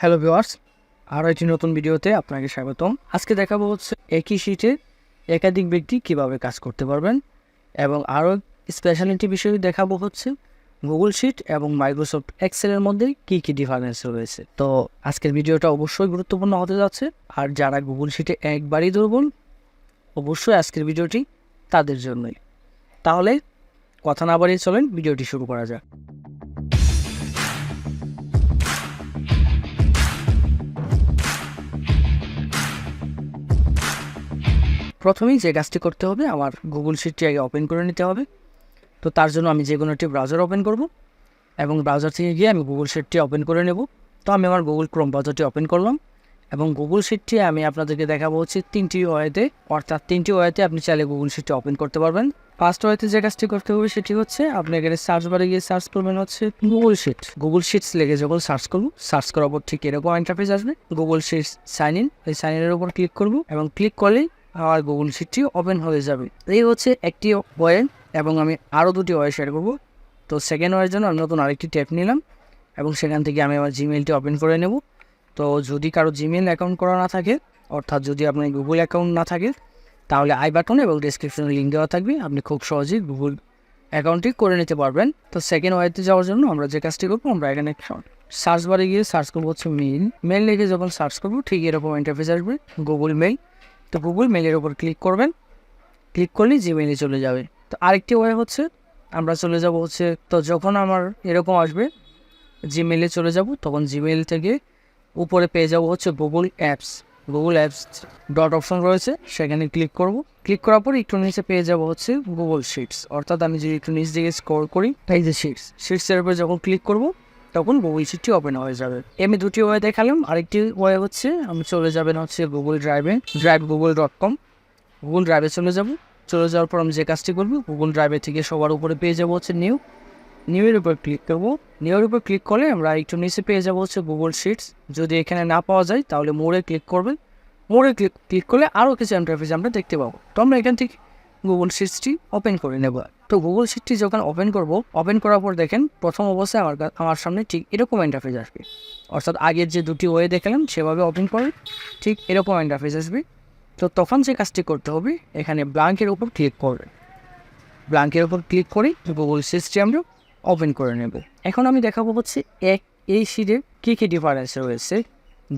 Hello viewers, আরও একটি নতুন ভিডিওতে আপনাকে স্বাগতম। আজকে দেখাবো হচ্ছে একই শিটে একাধিক ব্যক্তি কিভাবে কাজ করতে পারবেন এবং আরও স্পেশালিটি বিষয় দেখাবো হচ্ছে গুগল শিট এবং মাইক্রোসফট এক্সেলের মধ্যে কী কী ডিফারেন্স রয়েছে। তো আজকের ভিডিওটা অবশ্যই গুরুত্বপূর্ণ হতে যাচ্ছে, আর যারা গুগল শিটে একবারই দুর্বল অবশ্যই আজকের ভিডিওটি তাদের জন্যই। তাহলে কথা না বাড়িয়ে চলেন ভিডিওটি শুরু করা যাক। প্রথমেই যে কাজটি করতে হবে, আমার গুগল শিটটি আগে ওপেন করে নিতে হবে। তো তার জন্য আমি যে কোনো একটি ব্রাউজার ওপেন করব এবং ব্রাউজার থেকে গিয়ে আমি গুগল শিটটি ওপেন করে নেব। তো আমি আমার গুগল ক্রোম ব্রাউজারটি ওপেন করলাম এবং গুগল শিটটি আমি আপনাদেরকে দেখাবো হচ্ছে তিনটি ওয়েতে, অর্থাৎ তিনটি ওয়েতে আপনি চাইলে গুগল শিটটি ওপেন করতে পারবেন। ফার্স্ট ওয়েতে যে কাজটি করতে হবে সেটি হচ্ছে আপনি এখানে সার্চ বারে গিয়ে সার্চ করবেন হচ্ছে গুগল শিটস লেগে যখন সার্চ করবো, সার্চ করার পর ঠিক এরকম ইন্টারফেস আসবে, গুগল শিটস সাইন ইন। এই সাইন ইনের উপর ক্লিক করবো এবং ক্লিক করলেই আমার গুগল শিটটি ওপেন হয়ে যাবে। এই হচ্ছে একটি ওয়ে এবং আমি আরও দুটি ওয়ে শেয়ার করবো। তো সেকেন্ড ওয়ের জন্য আমি নতুন আরেকটি ট্যাব নিলাম এবং সেখান থেকে আমি আমার জিমেইলটি ওপেন করে নেব। তো যদি কারো জিমেইল অ্যাকাউন্ট করা না থাকে, অর্থাৎ যদি আপনার গুগল অ্যাকাউন্ট না থাকে, তাহলে আই বাটনে এবং ডিসক্রিপশনে লিঙ্ক দেওয়া থাকবে, আপনি খুব সহজেই গুগল অ্যাকাউন্টটি করে নিতে পারবেন। তো সেকেন্ড ওয়েতে যাওয়ার জন্য আমরা যে কাজটি করবো, আমরা এখানে সার্চ বারে গিয়ে সার্চ করবো হচ্ছে মেইল লিখে যখন সার্চ করবো ঠিক এরকম ইন্টারফেস আসবে, গুগল মেইল। তো গুগল মেইলের উপর ক্লিক করবেন, ক্লিক করলেই জিমেইলে চলে যাবে। তো আরেকটি ওয়ে হচ্ছে আমরা চলে যাব হচ্ছে, তো যখন আমার এরকম আসবে জিমেইলে চলে যাব, তখন জিমেইল থেকে উপরে পেয়ে যাব হচ্ছে গুগল অ্যাপস ডট অপশন রয়েছে, সেখানে ক্লিক করব। ক্লিক করার পর একটু নিচে পেয়ে যাব হচ্ছে গুগল শিটস, অর্থাৎ আমি যদি একটু নিচ দিকে স্ক্রল করি, এই যে শিটসের উপরে যখন ক্লিক করব তখন গুগল শিটটি ওপেন হয়ে যাবে। আমি দুটি ওয়ে দেখালাম, আরেকটি ওয়ে হচ্ছে আমি চলে যাবেন হচ্ছে গুগল ড্রাইভ.com। গুগল ড্রাইভে চলে যাওয়ার পর আমি যে কাজটি করবো, গুগল ড্রাইভে থেকে সবার উপরে পেয়ে যাবো হচ্ছে নিউয়ের উপর ক্লিক করবো। নিউয়ের উপর ক্লিক করলে আমরা একটু নিচে পেয়ে যাবো হচ্ছে গুগল শিটস। যদি এখানে না পাওয়া যায় তাহলে মোড়ে ক্লিক করবেন, মোড়ে ক্লিক করলে আরও কিছু ইন্টারফেস আমরা দেখতে পাবো। তো আমরা এখান থেকে গুগল শিটসটি ওপেন করে নেব। তো গুগল শিটটি যখন ওপেন করার পর দেখেন প্রথম অবস্থায় আমার সামনে ঠিক এরকম ইন্টারফেস আসবে, অর্থাৎ আগের যে দুটি ওয়ে দেখালাম সেভাবে ওপেন করে ঠিক এরকম ইন্টারফেস আসবে। তো তখন যে কাজটি করতে হবে, এখানে ব্ল্যাঙ্কের উপর ক্লিক করবেন। ব্ল্যাঙ্কের উপর ক্লিক করে গুগল শিটসটি আমরা ওপেন করে নেব। এখন আমি দেখাবো হচ্ছে এই শিটে কী কী ডিফারেন্স রয়েছে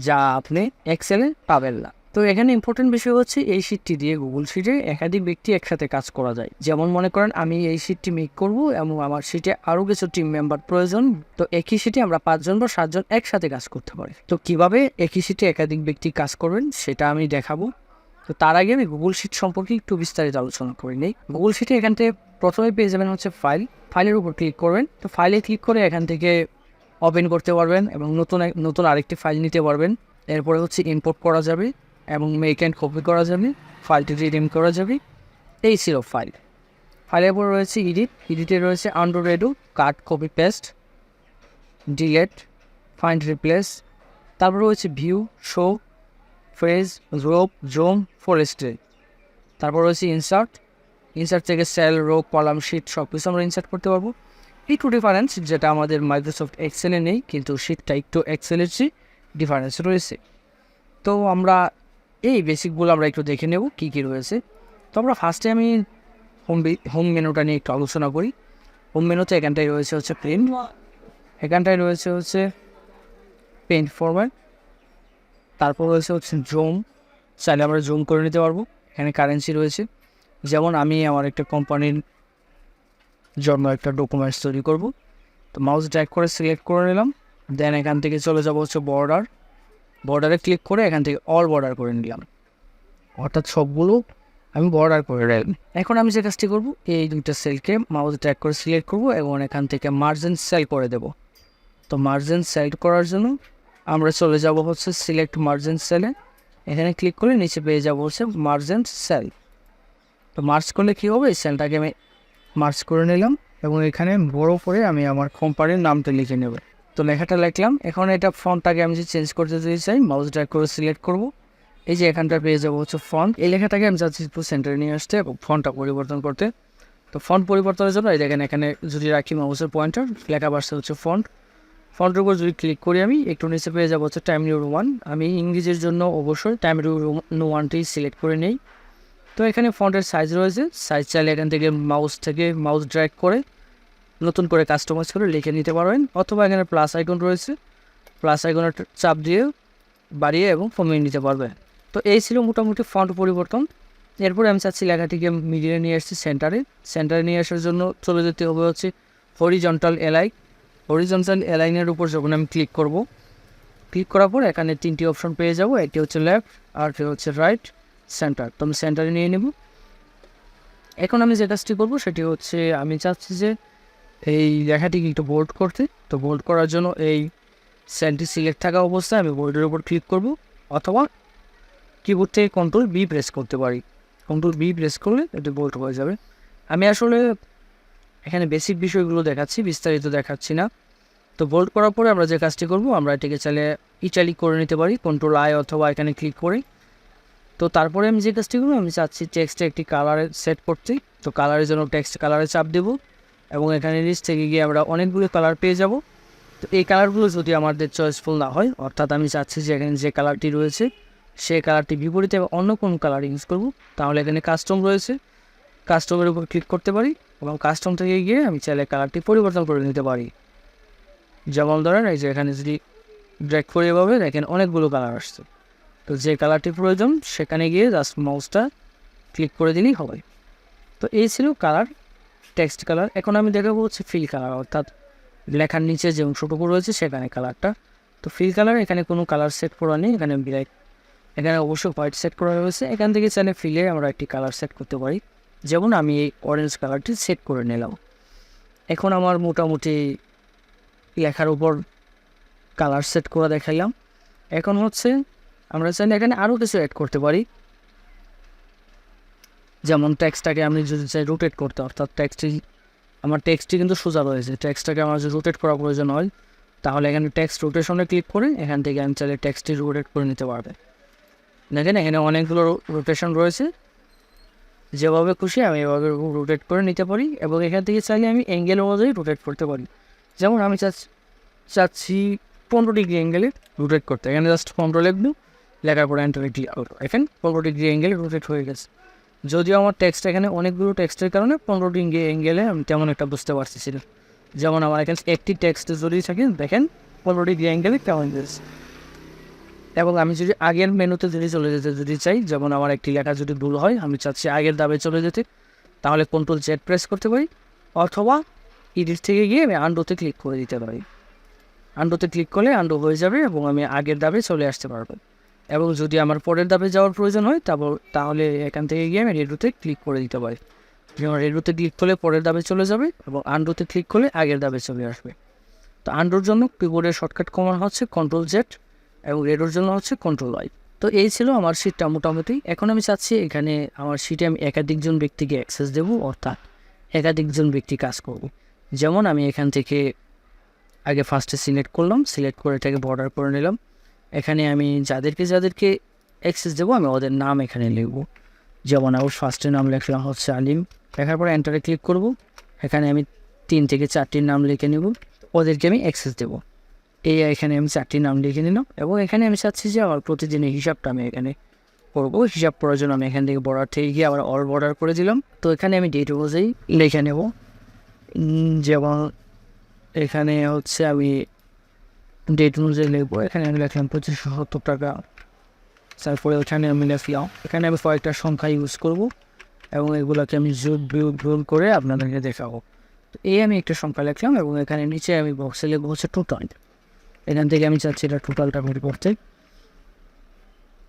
যা আপনি এক্সেলে পাবেন না। তো এখানে ইম্পর্টেন্ট বিষয় হচ্ছে এই শিটটি দিয়ে গুগল শিটে একাধিক ব্যক্তি একসাথে কাজ করা যায়। যেমন মনে করেন আমি এই শিটটি মেক করব এবং আমার শিটে আরও কিছু টিম মেম্বার প্রয়োজন, তো একই শিটে আমরা 5 জন বা 7 জন একসাথে কাজ করতে পারি। তো কিভাবে একই শিটে একাধিক ব্যক্তি কাজ করবেন সেটা আমি দেখাবো। তো তার আগে আমি গুগল শিট সম্পর্কে একটু বিস্তারিত আলোচনা করে নিই। গুগল শিটে এখান থেকে প্রথমে পেয়ে যাবেন হচ্ছে ফাইলের উপর ক্লিক করবেন। তো ফাইলে ক্লিক করে এখান থেকে ওপেন করতে পারবেন এবং নতুন আরেকটি ফাইল নিতে পারবেন। এরপরে হচ্ছে ইম্পোর্ট করা যাবে এবং মেক অ্যান্ড কপি করা যাবে, ফাইলটি রিডিম করা যাবে। এই ছিল ফাইলের পর রয়েছে এডিটে রয়েছে undo, redo, cut, copy, paste, delete, find, replace. তারপর রয়েছে ভিউ, শো, ফ্রেজ, রোপ, জুম, ফরেস্ট্রি। তারপর রয়েছে ইনসার্ট থেকে সেল, রো, কলাম, শিট সব কিছু আমরা ইনসার্ট করতে পারবো। একটু ডিফারেন্স যেটা আমাদের মাইক্রোসফট এক্সেলে নেই, কিন্তু শিটটা একটু এক্সেলের চেয়ে ডিফারেন্স রয়েছে। তো আমরা এই বেসিকগুলো আমরা একটু দেখে নেব কী কী রয়েছে। তো আমরা ফার্স্টে আমি হোম মেনুটা নিয়ে একটু আলোচনা করি। হোম মেনুতে এখানটায় রয়েছে হচ্ছে প্রিন্ট, এখানটায় রয়েছে হচ্ছে পেইন্ট ফরম্যাট, তারপর রয়েছে হচ্ছে জুম, চাইলে আমরা জুম করে নিতে পারবো। এখানে কারেন্সি রয়েছে, যেমন আমি আমার একটা কোম্পানির জন্য একটা ডকুমেন্টস তৈরি করব। তো মাউস ড্র্যাগ করে সিলেক্ট করে নিলাম, দেন এখান থেকে চলে যাব হচ্ছে বর্ডারে ক্লিক করে এখান থেকে অল বর্ডার করে নিলাম, অর্থাৎ সবগুলো আমি বর্ডার করে রাখলাম। এখন আমি যে কাজটি করব, এই দুইটা সেলকে মাউস ড্র্যাগ করে সিলেক্ট করব এবং এখান থেকে মার্জিন সেল করে দেব। তো মার্জিন সেল করার জন্য আমরা চলে যাব হচ্ছে সিলেক্ট মার্জিন সেলে, এখানে ক্লিক করে নিচে পেয়ে যাব হচ্ছে মার্জিন সেল। তো মার্জ করলে কী হবে, এই সেলটাকে আমি মার্জ করে নিলাম এবং এখানে বড় করে আমি আমার কোম্পানির নামটা লিখে নেব। তো লেখাটা লিখলাম। এখন এটা ফন্টটাকে আমি যে চেঞ্জ করতে দিতে চাই, মাউস ড্র্যাগ করে সিলেক্ট করব, এই যে এখানটা পেয়ে যাবো হচ্ছে ফন্ট। এই লেখাটাকে আমি চাচ্ছি সেন্টারে নিয়ে আসতে এবং ফন্টটা পরিবর্তন করতে। তো ফন্ট পরিবর্তনের জন্য এই দেখেন এখানে যদি রাখি মাউসের পয়েন্টার, লেখা বাড়ছে হচ্ছে ফন্টের উপর যদি ক্লিক করি আমি একটু নিচে পেয়ে যাবো হচ্ছে টাইম নিউ রোমান। আমি ইংরেজির জন্য অবশ্যই টাইম নিউ রোমানটি সিলেক্ট করে নেই। তো এখানে ফন্টের সাইজ রয়েছে, সাইজ চাইলে এখান থেকে মাউস ড্র্যাগ করে নতুন করে কাস্টমাইজ করে লিখে নিতে পারবেন, অথবা এখানে প্লাস আইকন রয়েছে, প্লাস আইকনের চাপ দিয়ে বাড়িয়ে এবং কমিয়ে নিতে পারবেন। তো এই ছিল মোটামুটি ফন্ট পরিবর্তন। এরপরে আমি চাচ্ছি লেখাটিকে মিডিলে নিয়ে আসছি সেন্টারে নিয়ে আসার জন্য চলে যেতে হবে হচ্ছে হরিজন্টাল অ্যালাইনের উপর যখন আমি ক্লিক করব, ক্লিক করার পর এখানে 3টি অপশন পেয়ে যাব, একটি হচ্ছে লেফট আর হচ্ছে রাইট, সেন্টার। তো আমি সেন্টারে নিয়ে নেব। এখন আমি যে কাজটি করবো সেটি হচ্ছে আমি চাচ্ছি যে এই লেখাটিকে একটু বোল্ড করতে। তো বোল্ড করার জন্য এই সেলটি সিলেক্ট থাকা অবস্থায় আমি বোল্ডের উপর ক্লিক করব, অথবা কিবোর্ড থেকে Ctrl+B প্রেস করতে পারি। Ctrl+B প্রেস করলে এটি বোল্ড হয়ে যাবে। আমি আসলে এখানে বেসিক বিষয়গুলো দেখাচ্ছি, বিস্তারিত দেখাচ্ছি না। তো বোল্ড করার পরে আমরা যে কাজটি করব, আমরা এটিকে চাইলে ইটালিক করে নিতে পারি Ctrl+I অথবা এখানে ক্লিক করে। তো তারপরে আমি যে কাজটি করবো, আমি চাচ্ছি টেক্সটে একটি কালারে সেট করতে। তো কালারের জন্য টেক্সট কালারে চাপ দেব, এবং এখানে নিচ থেকে গিয়ে আমরা অনেকগুলো কালার পেয়ে যাব। তো এই কালারগুলো যদি আমাদের চয়েসফুল না হয়, অর্থাৎ আমি চাচ্ছি যে এখানে যে কালারটি রয়েছে সেই কালারটি বিপরীতে অন্য কোনো কালার ইউজ করব, তাহলে এখানে কাস্টম রয়েছে, কাস্টমের উপর ক্লিক করতে পারি, এবং কাস্টম থেকে গিয়ে আমি চাইলে কালারটি পরিবর্তন করে নিতে পারি। যেমন ধরেন এই যে এখানে যদি ড্র্যাগ করে এভাবে দেখেন অনেকগুলো কালার আসছে। তো যে কালারটি প্রয়োজন সেখানে গিয়ে জাস্ট মাউসটা ক্লিক করে দিলেই হবে। তো এই ছিল কালার, টেক্সট কালার। এখন আমি দেখাবো হচ্ছে ফিল কালার, অর্থাৎ লেখার নিচে যে অংশটুকু রয়েছে সেখানে কালারটা। তো ফিল কালার এখানে কোনো কালার সেট করা নেই, এখানে অবশ্যই হোয়াইট সেট করা রয়েছে। এখান থেকে চাইলে ফিলে আমরা একটি কালার সেট করতে পারি, যেমন আমি এই অরেঞ্জ কালারটি সেট করে নিলাম। এখন আমার মোটামুটি লেখার উপর কালার সেট করে দেখাইলাম। এখন হচ্ছে আমরা চাইলে এখানে আরও কিছু অ্যাড করতে পারি, যেমন টেক্সটটাকে আমি যদি চাই রোটেট করতে, অর্থাৎ টেক্সটটি কিন্তু সোজা রয়েছে, টেক্সটটাকে আমার যদি রোটেট করা প্রয়োজন হয়, তাহলে এখানে টেক্সট রোটেশনে ক্লিক করে এখান থেকে আমি চাইলে টেক্সটটি রোটেট করে নিতে পারবে। দেখেন এখানে অনেকগুলো রোটেশন রয়েছে, যেভাবে খুশি আমি এভাবে রোটেট করে নিতে পারি, এবং এখান থেকে চাইলে আমি অ্যাঙ্গেল অনুযায়ী রোটেট করতে পারি। যেমন আমি চাচ্ছি 15 ডিগ্রি অ্যাঙ্গেলে রোটেট করতে, এখানে জাস্ট Ctrl লিখবো, লেখার পরে এন্টারে ক্লিক করবো, এখন 15 ডিগ্রি অ্যাঙ্গেলে রোটেট হয়ে গেছে। যদিও আমার টেক্সট এখানে অনেকগুলো টেক্সটের কারণে 15 ডিগ্রি অ্যাঙ্গেলে আমি তেমন একটা বুঝতে পারতেছি না। যেমন আমার এখানে একটি টেক্সট যদি থাকে দেখেন 15 ডিগ্রি অ্যাঙ্গেলে কেমন গেছে। এবং আমি যদি আগের মেনুতে চলে যেতে চাই, যেমন আমার একটি লেখা যদি ভুল হয়, আমি চাচ্ছি আগের ধাপে চলে যেতে, তাহলে Ctrl+Z প্রেস করতে পারি, অথবা এডিট থেকে গিয়ে আমি আন্ডুতে ক্লিক করে দিতে পারি। আন্ডুতে ক্লিক করলে আন্ডু হয়ে যাবে এবং আমি আগের ধাপে চলে আসতে পারবো। এবং যদি আমার পরের ধাপে যাওয়ার প্রয়োজন হয় তাহলে এখান থেকে গিয়ে আমি রেডুতে ক্লিক করে দিতে পারি। যেমন রেডুতে ক্লিক করলে পরের ধাপে চলে যাবে, এবং আন্ডুতে ক্লিক করলে আগের ধাপে চলে আসবে। তো আন্ডুর জন্য কিবোর্ডের শর্টকাট কমান্ড হচ্ছে Ctrl+Z, এবং রেডোর জন্য হচ্ছে Ctrl+I। তো এই ছিল আমার শিটটা মোটামুটি। এখন আমি চাচ্ছি এখানে আমার শিটে আমি একাধিকজন ব্যক্তিকে অ্যাক্সেস দেবো, অর্থাৎ একাধিকজন ব্যক্তি কাজ করব। যেমন আমি এখান থেকে আগে ফার্স্টে সিলেক্ট করলাম, সিলেক্ট করে এটাকে বর্ডার করে নিলাম। এখানে আমি যাদেরকে অ্যাক্সেস দেবো আমি ওদের নাম এখানে লিখব। যেমন আমার ফার্স্টের নাম লিখলাম হচ্ছে আলিম, লেখার পরে এন্টারে ক্লিক করব। এখানে আমি 3 থেকে 4টির নাম লিখে নেব, ওদেরকে আমি অ্যাক্সেস দেবো। এখানে আমি 4টি নাম লিখে নিলাম, এবং এখানে আমি চাচ্ছি যে আমার প্রতিদিনের হিসাবটা আমি এখানে করবো। হিসাব করার জন্য আমি এখান থেকে বর্ডার থেকে গিয়ে আবার অল বর্ডার করে দিলাম। তো এখানে আমি ডেট অনুযায়ী লিখে নেব, যেমন এখানে হচ্ছে আমি ডেট অনুযায়ী লিখবো। এখানে আমি লিখলাম 2570 টাকা। তারপরে ওখানে আমি লিখলাম, এখানে আমি কয়েকটা সংখ্যা ইউজ করব, এবং এগুলোকে আমি জুম করে আপনাদেরকে দেখাবো। তো আমি একটা সংখ্যা লিখলাম, এবং এখানে নিচে আমি বক্সে লিখবো হচ্ছে টোটাল। এখান থেকে আমি চাচ্ছি এটা টোটালটা বের করতে।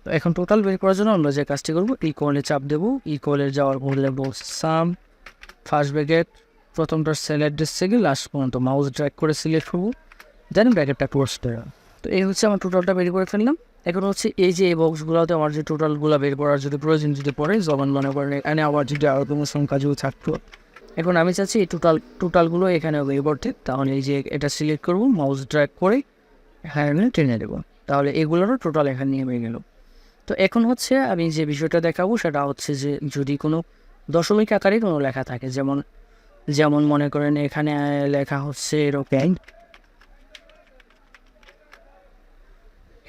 তো এখন টোটাল বের করার জন্য আমরা যে কাজটি করবো, ইকুয়ালে চাপ দেবো। ইকুয়ালে যাওয়ার পর লিখবো সাম, ফার্স্ট ব্র্যাকেট, প্রথমটার সেল অ্যাড্রেস থেকে লাস্ট পর্যন্ত মাউস ড্র্যাগ করে সিলেক্ট করবো, দেন ব্র্যাকেটটা ক্লোজ করে। তো এই হচ্ছে আমার টোটালটা বের করে ফেললাম। এখন হচ্ছে এই বক্সগুলোতে আমার যে টোটালগুলো বের করার যদি প্রয়োজন পড়ে, যেমন মনে করেন এখানে আবার যদি আরও কোনো সংখ্যা যদি থাকতো, এখন আমি চাচ্ছি এই টোটালগুলো এখানে বের করতে। তাহলে এই যে এটা সিলেক্ট করবো, মাউস ড্র্যাগ করে এখানে টেনে দেবো, তাহলে এগুলোরও টোটাল এখানে নিয়ে গেল। তো এখন হচ্ছে আমি যে বিষয়টা দেখাবো সেটা হচ্ছে যে যদি কোনো দশমিক আকারে কোনো লেখা থাকে, যেমন মনে করেন এখানে লেখা হচ্ছে এরকম,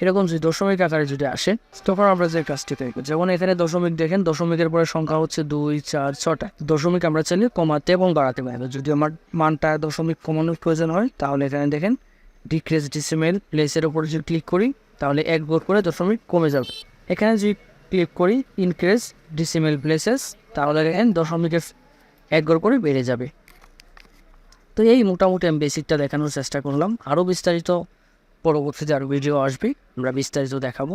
এরকম যদি দশমিক আকারে যদি আসে তখন আমরা যে কাজটি করব, যেমন এখানে দশমিক দেখেন, দশমিকের পরে সংখ্যা হচ্ছে 2, 4, 6টা। দশমিক আমরা চাইলে কমাতে এবং বাড়াতে পারবো। যদি আমার মানটা দশমিক কমানোর প্রয়োজন হয় তাহলে এখানে দেখেন ডিক্রিজ ডেসিমেল প্লেসের উপর যদি ক্লিক করি তাহলে 1 ঘর করে দশমিক কমে যাবে। এখানে যদি ক্লিক করি ইনক্রিজ ডেসিমেল প্লেসেস তাহলে দেখেন দশমিকের 1 ঘর করে বেড়ে যাবে। তো এই মোটামুটি আমি বেসিকটা দেখানোর চেষ্টা করলাম। আরও বিস্তারিত পরবর্তীতে আরও ভিডিও আসবে, আমরা বিস্তারিত দেখাবো।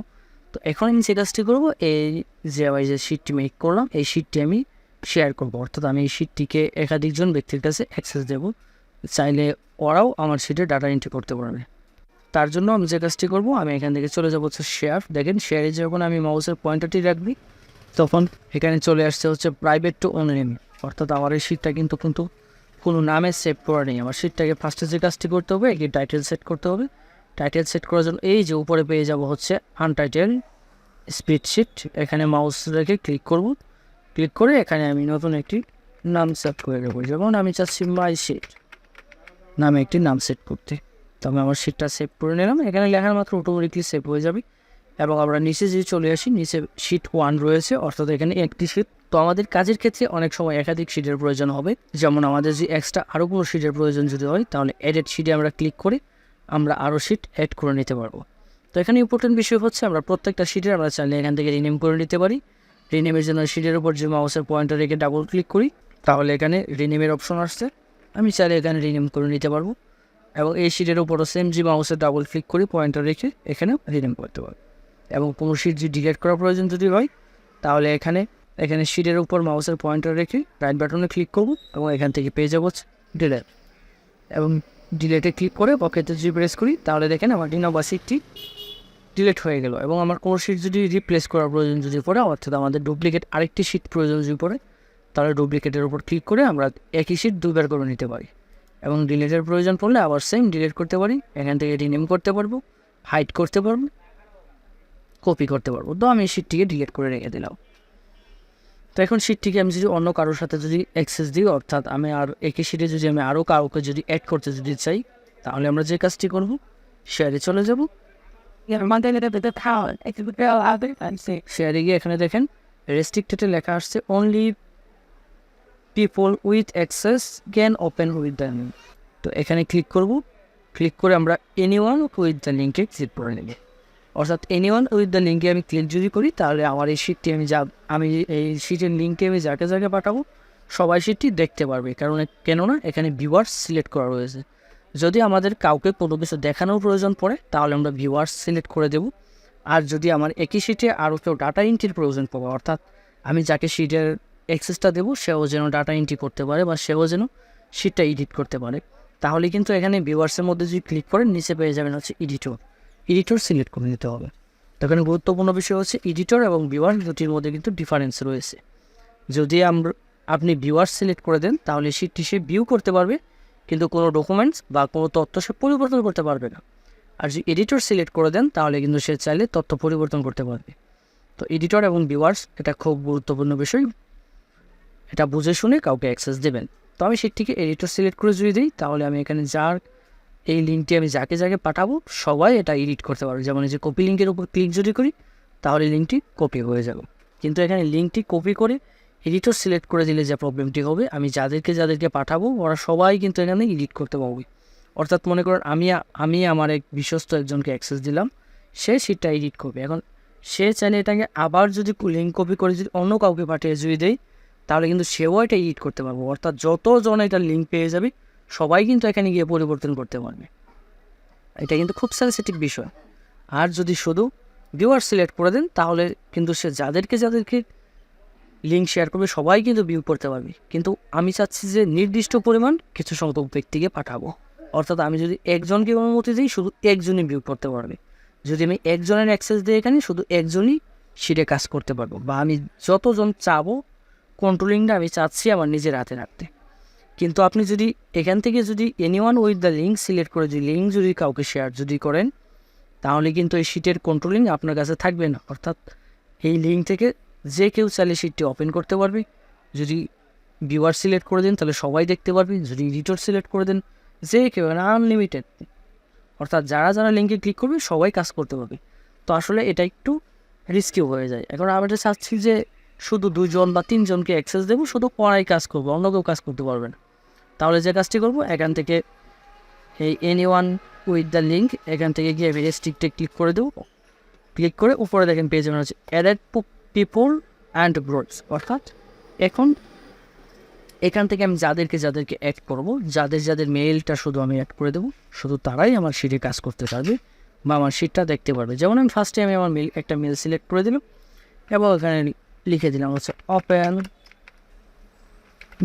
তো এখন আমি যে কাজটি করবো, এই যে শিটটি মেক করলাম এই শিটটি আমি শেয়ার করবো, অর্থাৎ আমি এই শিটটিকে একাধিকজন ব্যক্তির কাছে অ্যাক্সেস দেবো, চাইলে ওরাও আমার শিটে ডাটা এন্ট্রি করতে পারবে। তার জন্য আমি যে কাজটি করবো, আমি এখান থেকে চলে যাবো হচ্ছে শেয়ার। দেখেন শেয়ারে যখন আমি মাউসের পয়েন্টারটি রাখবি তখন এখানে চলে আসছে হচ্ছে প্রাইভেট টু অনলাইন, অর্থাৎ আমার এই শিটটা কিন্তু কোনো নামে সেভ করা নেই। আমার শিটটাকে ফার্স্টে যে কাজটি করতে হবে, এটি টাইটেল সেট করতে হবে। টাইটেল সেট করার জন্য এই যে উপরে পেয়ে যাব হচ্ছে আনটাইটেল স্প্রেডশিট, এখানে মাউস রেখে ক্লিক করব। ক্লিক করে এখানে আমি নতুন একটি নাম সেট করে দেবো, যেমন আমি চাচ্ছি মাই শিট নামে একটি নাম সেট করতে। তো আমি আমার শিটটা সেভ করে নিলাম, এখানে লেখার মাত্র অটোমেটিকলি সেভ হয়ে যাবে। এবং আমরা নিচে যদি চলে আসি, নিচে শিট 1 রয়েছে, অর্থাৎ এখানে একটি শিট। তো আমাদের কাজের ক্ষেত্রে অনেক সময় একাধিক শিটের প্রয়োজন হবে, যেমন আমাদের যদি এক্সট্রা আরও কোনো শিটের প্রয়োজন যদি হয় তাহলে এডিট শিটে আমরা ক্লিক করে আমরা আরও শিট অ্যাড করে নিতে পারবো। তো এখানে ইম্পর্টেন্ট বিষয় হচ্ছে আমরা প্রত্যেকটা শিটের আমরা চাইলে এখান থেকে রিনেম করে নিতে পারি। রিনেমের জন্য শিটের উপর যে মাউসের পয়েন্টার রেখে ডাবল ক্লিক করি তাহলে এখানে রিনেমের অপশন আসছে, আমি চাইলে এখানে রিনেম করে নিতে পারবো। এবং এই শিটের উপরও সেম যে মাউসের ডাবল ক্লিক করি পয়েন্টার রেখে এখানে রিনেম করতে পারবো। এবং কোনো শিট যদি ডিলিট করার প্রয়োজন যদি হয় তাহলে এখানে শিটের উপর মাউসের পয়েন্টার রেখে রাইট বাটনে ক্লিক করব এবং এখান থেকে পেয়ে যাবো ডিলেট। এবং ডিলেটে ক্লিক করে পকেটে যদি প্রেস করি তাহলে দেখেন আমার বা শিটটি ডিলিট হয়ে গেল। এবং আমার কোনো শিট যদি রিপ্লেস করার প্রয়োজন যদি পড়ে, অর্থাৎ আমাদের ডুপ্লিকেট আরেকটি শিট প্রয়োজন যদি পড়ে তাহলে ডুপ্লিকেটের উপর ক্লিক করে আমরা একই শিট দুবার করে নিতে পারি। এবং ডিলিটের প্রয়োজন পড়লে আবার সেম ডিলিট করতে পারি, এখান থেকে রিনেম করতে পারবো, হাইড করতে পারবো, কপি করতে পারবো। তো আমি শিটটিকে ডিলিট করে রেখে দিলাম। তো এখন শিটটিকে আমি যদি অন্য কারোর সাথে যদি অ্যাক্সেস দিই, অর্থাৎ আমি আর একই শিটে যদি আমি আরও কাউকে যদি অ্যাড করতে যদি চাই তাহলে আমরা যে কাজটি করব, শেয়ারে চলে যাব। শেয়ারে গিয়ে এখানে দেখেন রেস্ট্রিক্টেডে লেখা আসছে only people with access can open with the link. তো এখানে ক্লিক করব, ক্লিক করে আমরা এনিওয়ান উইথ দ্য লিঙ্কে ক্লিক করে নেব। অর্থাৎ এনিওয়ান উইথ দ্য লিঙ্কে আমি ক্লিক যদি করি তাহলে আমার এই শিটটি আমি এই শিটের লিঙ্কে আমি যাকে পাঠাবো সবাই শিটটি দেখতে পারবে, কেননা এখানে ভিউয়ার্স সিলেক্ট করা রয়েছে। যদি আমাদের কাউকে কোনো কিছু দেখানোর প্রয়োজন পড়ে তাহলে আমরা ভিউয়ার্স সিলেক্ট করে দেব। আর যদি আমার একই শিটে আরও কেউ ডাটা এন্ট্রির প্রয়োজন পড়ে, অর্থাৎ আমি যাকে শিটের অ্যাক্সেসটা দেবো সেও যেন ডাটা এন্ট্রি করতে পারে বা সেও যেন শিটটা এডিট করতে পারে, তাহলে কিন্তু এখানে ভিউয়ার্সের মধ্যে যদি ক্লিক করেন নিচে পেয়ে যাবেন হচ্ছে এডিটর সিলেক্ট করে নিতে হবে। তো এখানে গুরুত্বপূর্ণ বিষয় হচ্ছে এডিটর এবং ভিউয়ার দুটির মধ্যে কিন্তু ডিফারেন্স রয়েছে। যদি আপনি ভিউয়ার সিলেক্ট করে দেন তাহলে শিটটি সে ভিউ করতে পারবে, কিন্তু কোনো ডকুমেন্টস বা কোনো তথ্য সে পরিবর্তন করতে পারবে না। আর যদি এডিটর সিলেক্ট করে দেন তাহলে কিন্তু সে চাইলে তথ্য পরিবর্তন করতে পারবে। তো এডিটর এবং ভিউয়ার্স এটা খুব গুরুত্বপূর্ণ বিষয়, এটা বুঝে শুনে কাউকে অ্যাক্সেস দেবেন। তো আমি শিটটিকে এডিটর সিলেক্ট করে যদি দিই তাহলে আমি এখানে এই লিঙ্কটি আমি যাকে পাঠাবো সবাই এটা এডিট করতে পারবে। যেমন এই যে কপি লিঙ্কের উপর ক্লিক যদি করি তাহলে লিঙ্কটি কপি হয়ে যাবে। কিন্তু এখানে লিঙ্কটি কপি করে এডিটর সিলেক্ট করে দিলে যে প্রবলেমটি হবে, আমি যাদেরকে পাঠাবো ওরা সবাই কিন্তু এখানে এডিট করতে পারবে। অর্থাৎ মনে করেন আমি আমার এক বিশ্বস্ত একজনকে অ্যাক্সেস দিলাম, সে শিটটা এডিট করবে। এখন সে চাইলে এটাকে আবার যদি লিঙ্ক কপি করে যদি অন্য কাউকে পাঠিয়ে যদি দেয় তাহলে কিন্তু সেও এটা এডিট করতে পারবো। অর্থাৎ যতজন এটা লিঙ্ক পেয়ে যাবে সবাই কিন্তু এখানে গিয়ে পরিবর্তন করতে পারবে। এটা কিন্তু খুব সেন্সিটিভ বিষয়। আর যদি শুধু ভিউয়ার সিলেক্ট করে দেন তাহলে কিন্তু সে যাদেরকে লিঙ্ক শেয়ার করবে সবাই কিন্তু ভিউ করতে পারবে। কিন্তু আমি চাচ্ছি যে নির্দিষ্ট পরিমাণ কিছু সংখ্যক ব্যক্তিকে পাঠাবো, অর্থাৎ আমি যদি একজনকে অনুমতি দিই শুধু একজনই ভিউ করতে পারবে। যদি আমি একজনের অ্যাক্সেস দিই এখানে শুধু একজনই শিটে কাজ করতে পারবো, বা আমি যতজন চাবো কন্ট্রোলিংটা আমি চাচ্ছি আমার নিজের হাতে রাখতে। কিন্তু আপনি যদি এখান থেকে যদি anyone with the link select করে যদি লিঙ্ক যদি কাউকে শেয়ার যদি করেন তাহলে কিন্তু এই শিটের কন্ট্রোলিং আপনার কাছে থাকবে না। অর্থাৎ এই লিঙ্ক থেকে যে কেউ চাইলে শিটটি ওপেন করতে পারবে। যদি ভিউয়ার সিলেক্ট করে দেন তাহলে সবাই দেখতে পারবে, যদি এডিটর সিলেক্ট করে দেন যে কেউ আনলিমিটেড, অর্থাৎ যারা লিঙ্কে ক্লিক করবে সবাই কাজ করতে পারবে। তো আসলে এটা একটু রিস্কি হয়ে যায়। এখন আমি এটা চাচ্ছি যে শুধু 2 জন বা 3 জনকে অ্যাক্সেস দেবো, শুধু পড়াই কাজ করবো, অন্য কেউ কাজ করতে পারবে না। তাহলে যে কাজটি করবো, এখান থেকে এই এনিওয়ান উইথ দ্য লিঙ্ক এখান থেকে গিয়ে আমি রেস্ট্রিক্টে ক্লিক করে দেবো। ক্লিক করে উপরে দেখেন পেজ হচ্ছে অ্যাডেড পিপল অ্যান্ড গ্রুপস, অর্থাৎ এখন এখান থেকে আমি যাদেরকে অ্যাড করবো, যাদের মেইলটা শুধু আমি অ্যাড করে দেবো, শুধু তারাই আমার শিটে কাজ করতে পারবে বা আমার শিটটা দেখতে পারবে। যেমন আমি ফার্স্টে আমি আমার একটা মেল সিলেক্ট করে দিলাম এবং এখানে লিখে দিলাম হচ্ছে ওপেন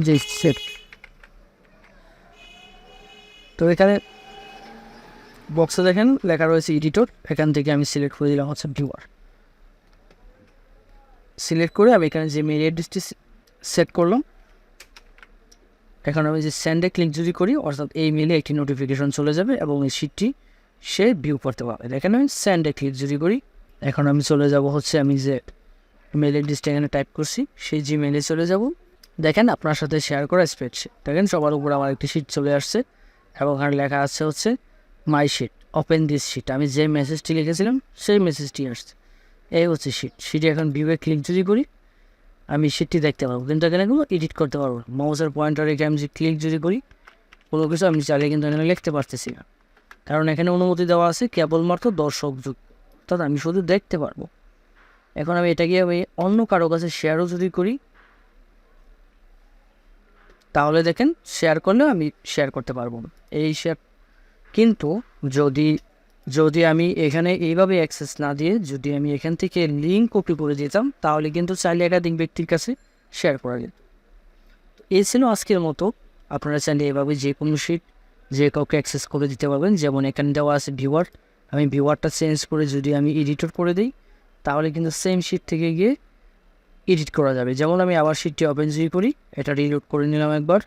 যে সেট। তো এখানে বক্সে দেখেন লেখা রয়েছে এডিটর, এখান থেকে আমি সিলেক্ট করে দিলাম হচ্ছে ভিউয়ার। সিলেক্ট করে আমি এখানে যে মেল অ্যাড্রেসটি সেট করলাম, এখন আমি যে সেন্ডে ক্লিক যদি করি, অর্থাৎ এই মেলে একটি নোটিফিকেশন চলে যাবে এবং এই শিটটি সে ভিউ করতে পারবে। দেখেন আমি সেন্ডে ক্লিক যদি করি, এখন আমি চলে যাব হচ্ছে আমি যে মেল অ্যাড্রেসটা এখানে টাইপ করছি সেই জিমেলে চলে যাব। দেখেন আপনার সাথে শেয়ার করা স্প্রেডশিট, দেখেন সবার উপর আমার একটি শিট চলে আসছে এবং এখানে লেখা আছে হচ্ছে মাই শিট, ওপেন দিস শিট। আমি যে মেসেজটি লিখেছিলাম সেই মেসেজটি আসছে, এই হচ্ছে শিটে এখন ভিউয়ে ক্লিক যদি করি আমি শিটটি দেখতে পারবো, কিন্তু এখানে কোনো এডিট করতে পারবো না। মাউসের পয়েন্টার রেখে আমি যে ক্লিক যদি করি কোনো কিছু আমি চাইলে কিন্তু এখানে লিখতে পারতেছি না, কারণ এখানে অনুমতি দেওয়া আছে কেবলমাত্র দর্শকযুক্ত, অর্থাৎ আমি শুধু দেখতে পারবো। এখন আমি এটাকে আমি অন্য কারো কাছে শেয়ারও যদি করি, তাহলে দেখেন শেয়ার করলেও আমি শেয়ার করতে পারবো না এই শেয়ার। কিন্তু যদি আমি এখানে এইভাবে অ্যাক্সেস না দিয়ে যদি আমি এখান থেকে লিঙ্ক কপি করে দিতাম, তাহলে কিন্তু চাইলে একাধিক ব্যক্তির কাছে শেয়ার করা যেত। এই ছিল আজকের মতো। আপনারা চাইলে এভাবে যে কোনো শিট যে কাউকে অ্যাক্সেস করে দিতে পারবেন। যেমন এখানে দেওয়া আছে ভিউয়ার, আমি ভিউয়ারটা চেঞ্জ করে যদি আমি এডিটর করে দিই, তাহলে কিন্তু সেম শিট থেকে গিয়ে এডিট করা যাবে। যেমন আমি আবার শিটটি ওপেন যদি করি, এটা রিলোড করে নিলাম একবার,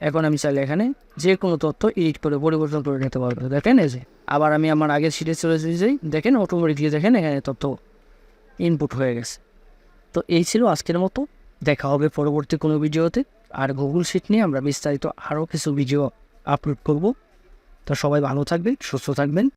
এখন আমি চাইলে এখানে যে কোনো তথ্য এডিট করে পরিবর্তন করে নিতে পারবো। দেখেন এই যে আবার আমি আমার আগের শিটে চলে যাই, দেখেন অটোমেটিকলি দেখেন এখানে তথ্য ইনপুট হয়ে গেছে। তো এই ছিল আজকের মতো, দেখা হবে পরবর্তী কোনো ভিডিওতে। আর গুগল শিট নিয়ে আমরা বিস্তারিত আরও কিছু ভিডিও আপলোড করব। তো সবাই ভালো থাকবেন, সুস্থ থাকবেন।